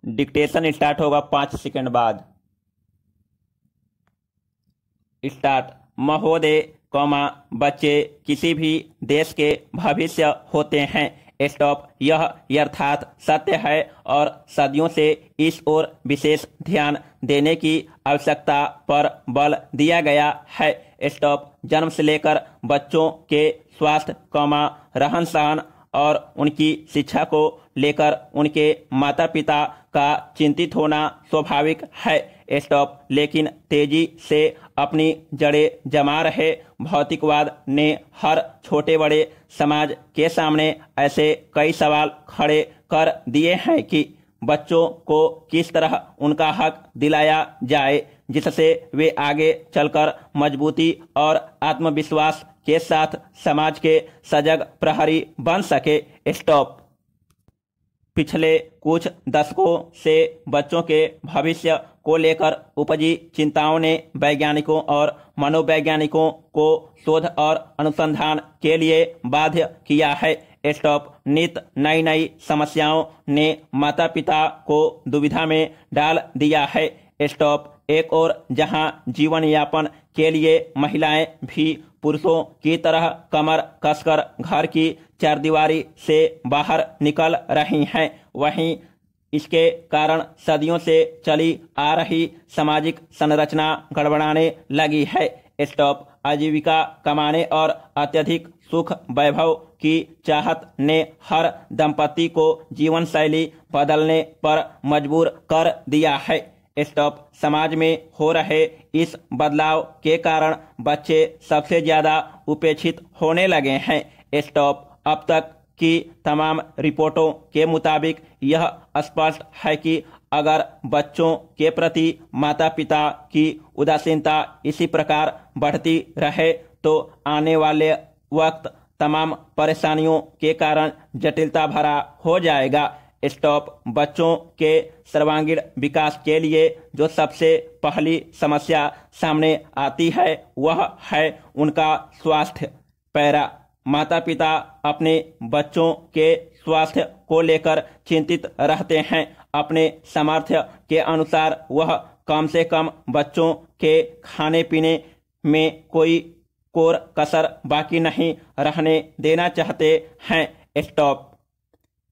Dictation start होगा 5 second बाद। Start. महोदय, बच्चे किसी भी देश के भविष्य होते हैं। स्टॉप। यह यथार्थ सत्य है और सदियों से इस ओर विशेष ध्यान देने की आवश्यकता पर बल दिया गया है। स्टॉप। जन्म से लेकर बच्चों के स्वास्थ्य, रहन सहन और उनकी शिक्षा को लेकर उनके माता पिता का चिंतित होना स्वाभाविक है। स्टॉप। लेकिन तेजी से अपनी जड़ें जमा रहे भौतिकवाद ने हर छोटे बड़े समाज के सामने ऐसे कई सवाल खड़े कर दिए हैं कि बच्चों को किस तरह उनका हक दिलाया जाए जिससे वे आगे चलकर मजबूती और आत्मविश्वास के साथ समाज के सजग प्रहरी बन सके। स्टॉप। पिछले कुछ दशकों से बच्चों के भविष्य को लेकर उपजी चिंताओं ने वैज्ञानिकों और मनोवैज्ञानिकों को शोध और अनुसंधान के लिए बाध्य किया है। स्टॉप। नित नई नई समस्याओं ने माता पिता को दुविधा में डाल दिया है। स्टॉप। एक और जहां जीवन यापन के लिए महिलाएं भी पुरुषों की तरह कमर कसकर घर की चारदीवारी से बाहर निकल रही हैं, वहीं इसके कारण सदियों से चली आ रही सामाजिक संरचना गड़बड़ाने लगी है। स्टॉप। आजीविका कमाने और अत्यधिक सुख वैभव की चाहत ने हर दंपति को जीवन शैली बदलने पर मजबूर कर दिया है। स्टॉप। समाज में हो रहे इस बदलाव के कारण बच्चे सबसे ज्यादा उपेक्षित होने लगे हैं। स्टॉप। अब तक की तमाम रिपोर्टों के मुताबिक यह स्पष्ट है कि अगर बच्चों के प्रति माता पिता की उदासीनता इसी प्रकार बढ़ती रहे तो आने वाले वक्त तमाम परेशानियों के कारण जटिलता भरा हो जाएगा। स्टॉप। बच्चों के सर्वांगीण विकास के लिए जो सबसे पहली समस्या सामने आती है वह है उनका स्वास्थ्य। पैरा। माता पिता अपने बच्चों के स्वास्थ्य को लेकर चिंतित रहते हैं। अपने सामर्थ्य के अनुसार वह कम से कम बच्चों के खाने पीने में कोई कोर कसर बाकी नहीं रहने देना चाहते हैं। स्टॉप।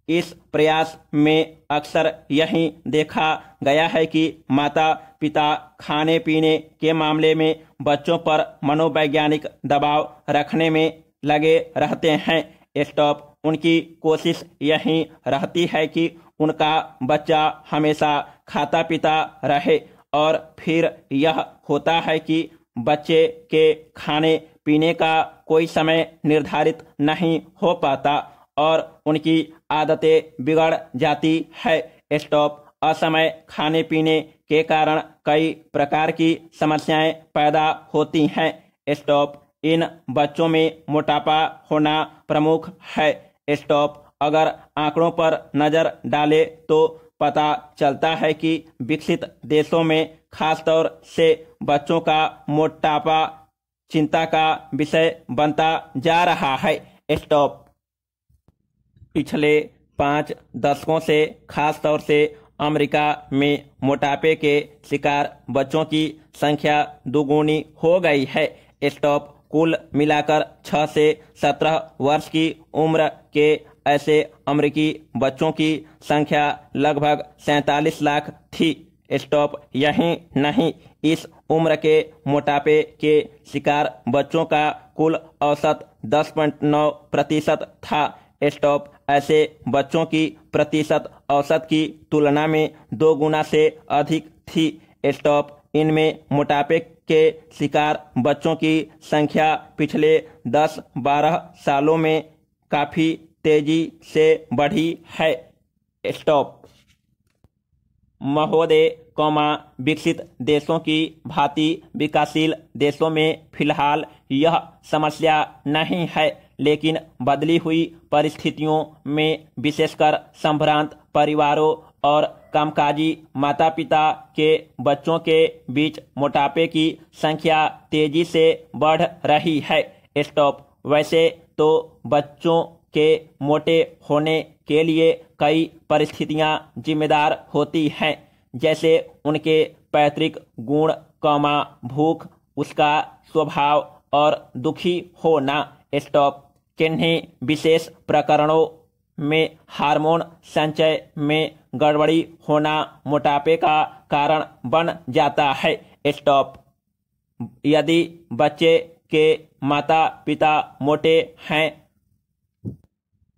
इस प्रयास में अक्सर यही देखा गया है कि माता पिता खाने पीने के मामले में बच्चों पर मनोवैज्ञानिक दबाव रखने में लगे रहते हैं। स्टॉप। उनकी कोशिश यही रहती है कि उनका बच्चा हमेशा खाता पीता रहे और फिर यह होता है कि बच्चे के खाने पीने का कोई समय निर्धारित नहीं हो पाता और उनकी आदतें बिगड़ जाती है। स्टॉप। असमय खाने पीने के कारण कई प्रकार की समस्याएं पैदा होती हैं। स्टॉप। इन बच्चों में मोटापा होना प्रमुख है। स्टॉप। अगर आंकड़ों पर नजर डाले तो पता चलता है कि विकसित देशों में खासतौर से बच्चों का मोटापा चिंता का विषय बनता जा रहा है। स्टॉप। पिछले 5 दशकों से खासतौर से अमेरिका में मोटापे के शिकार बच्चों की संख्या दुगुनी हो गई है। स्टॉप। कुल मिलाकर 6 से 17 वर्ष की उम्र के ऐसे अमेरिकी बच्चों की संख्या लगभग 47 लाख थी। स्टॉप। यही नहीं, इस उम्र के मोटापे के शिकार बच्चों का कुल औसत 10.9% था। स्टॉप। ऐसे बच्चों की प्रतिशत औसत की तुलना में 2 गुना से अधिक थी। स्टॉप। इनमें मोटापे के शिकार बच्चों की संख्या पिछले 10-12 सालों में काफी तेजी से बढ़ी है। स्टॉप। महोदय, विकसित देशों की भांति विकासशील देशों में फिलहाल यह समस्या नहीं है, लेकिन बदली हुई परिस्थितियों में विशेषकर संभ्रांत परिवारों और कामकाजी माता पिता के बच्चों के बीच मोटापे की संख्या तेजी से बढ़ रही है। स्टॉप। वैसे तो बच्चों के मोटे होने के लिए कई परिस्थितियां जिम्मेदार होती हैं, जैसे उनके पैतृक गुण, भूख, उसका स्वभाव और दुखी होना। स्टॉप। किन्हीं विशेष प्रकरणों में हार्मोन संचय में गड़बड़ी होना मोटापे का कारण बन जाता है। स्टॉप। यदि बच्चे के माता पिता मोटे हैं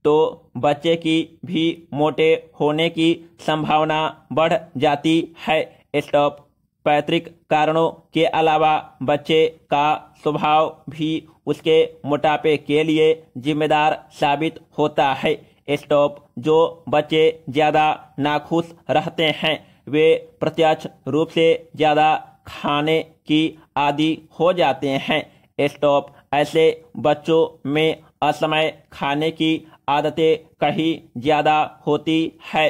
तो बच्चे की भी मोटे होने की संभावना बढ़ जाती है। स्टॉप। पैतृक कारणों के अलावा बच्चे का स्वभाव भी उसके मोटापे के लिए जिम्मेदार साबित होता है। स्टॉप। जो बच्चे ज्यादा नाखुश रहते हैं वे प्रत्यक्ष रूप से ज्यादा खाने की आदी हो जाते हैं। स्टॉप। ऐसे बच्चों में असमय खाने की आदतें कहीं ज्यादा होती है।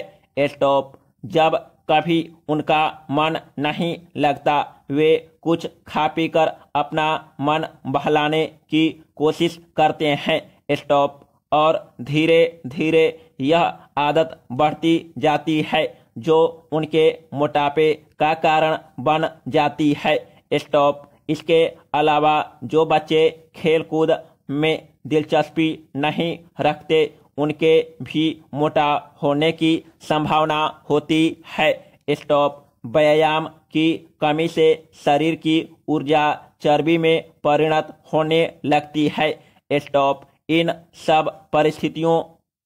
स्टॉप। जब कभी उनका मन नहीं लगता वे कुछ खा पीकर अपना मन बहलाने की कोशिश करते हैं। स्टॉप। और धीरे धीरे यह आदत बढ़ती जाती है जो उनके मोटापे का कारण बन जाती है। स्टॉप। इसके अलावा जो बच्चे खेलकूद में दिलचस्पी नहीं रखते उनके भी मोटा होने की संभावना होती है। स्टॉप। व्यायाम की कमी से शरीर की ऊर्जा चर्बी में परिणत होने लगती है। स्टॉप। इन सब परिस्थितियों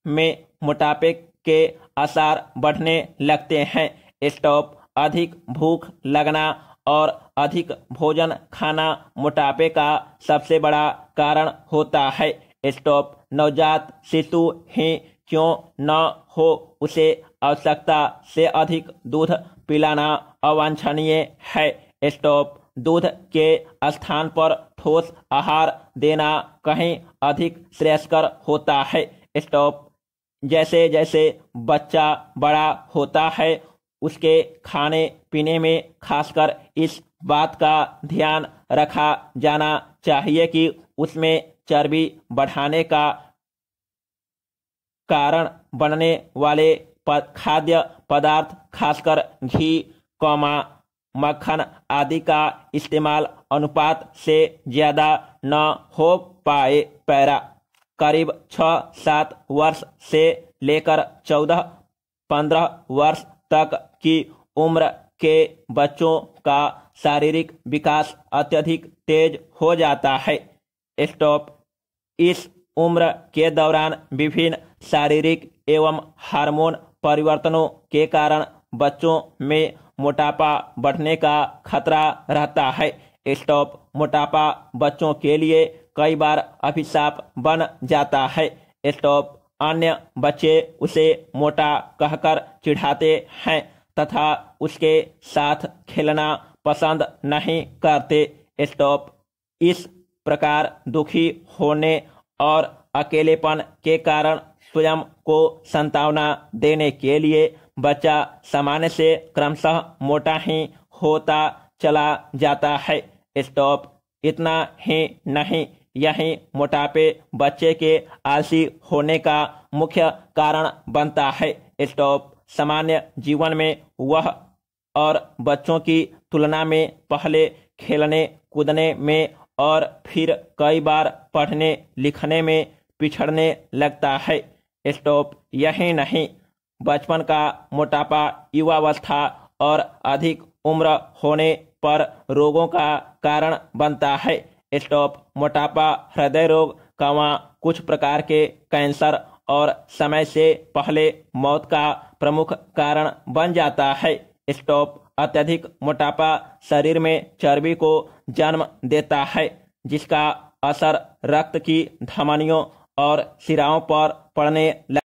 में मोटापे के आसार बढ़ने लगते हैं। स्टॉप। अधिक भूख लगना और अधिक भोजन खाना मोटापे का सबसे बड़ा कारण होता है। स्टॉप। नवजात शिशु ही क्यों न हो उसे आवश्यकता से अधिक दूध पिलाना अवांछनीय है। स्टॉप। दूध के स्थान पर ठोस आहार देना कहीं अधिक श्रेयस्कर होता है। स्टॉप। जैसे जैसे बच्चा बड़ा होता है उसके खाने पीने में खासकर इस बात का ध्यान रखा जाना चाहिए कि उसमें चर्बी बढ़ाने का कारण बनने वाले खाद्य पदार्थ खासकर घी, मक्खन आदि का इस्तेमाल अनुपात से ज्यादा न हो पाए। पैरा। करीब 6-7 वर्ष से लेकर 14-15 वर्ष तक की उम्र के बच्चों का शारीरिक विकास अत्यधिक तेज हो जाता है। स्टॉप। इस उम्र के दौरान विभिन्न शारीरिक एवं हार्मोन परिवर्तनों के कारण बच्चों में मोटापा बढ़ने का खतरा रहता है। स्टॉप। मोटापा बच्चों के लिए कई बार अभिशाप बन जाता है। स्टॉप। अन्य बच्चे उसे मोटा कहकर चिढ़ाते हैं तथा उसके साथ खेलना पसंद नहीं करते। स्टॉप। इस प्रकार दुखी होने और अकेलेपन के कारण स्वयं को सांत्वना देने के लिए बच्चा सामान्य से क्रमशः मोटा ही होता चला जाता है। स्टॉप। इतना ही नहीं, यही मोटापे बच्चे के आलसी होने का मुख्य कारण बनता है। स्टॉप। सामान्य जीवन में वह और बच्चों की तुलना में पहले खेलने कूदने में और फिर कई बार पढ़ने लिखने में पिछड़ने लगता है। स्टॉप। यही नहीं, बचपन का मोटापा युवावस्था और अधिक उम्र होने पर रोगों का कारण बनता है। स्टॉप। मोटापा हृदय रोग, कुछ प्रकार के कैंसर और समय से पहले मौत का प्रमुख कारण बन जाता है। स्टॉप। अत्यधिक मोटापा शरीर में चर्बी को जन्म देता है जिसका असर रक्त की धमनियों और शिराओं पर पड़ने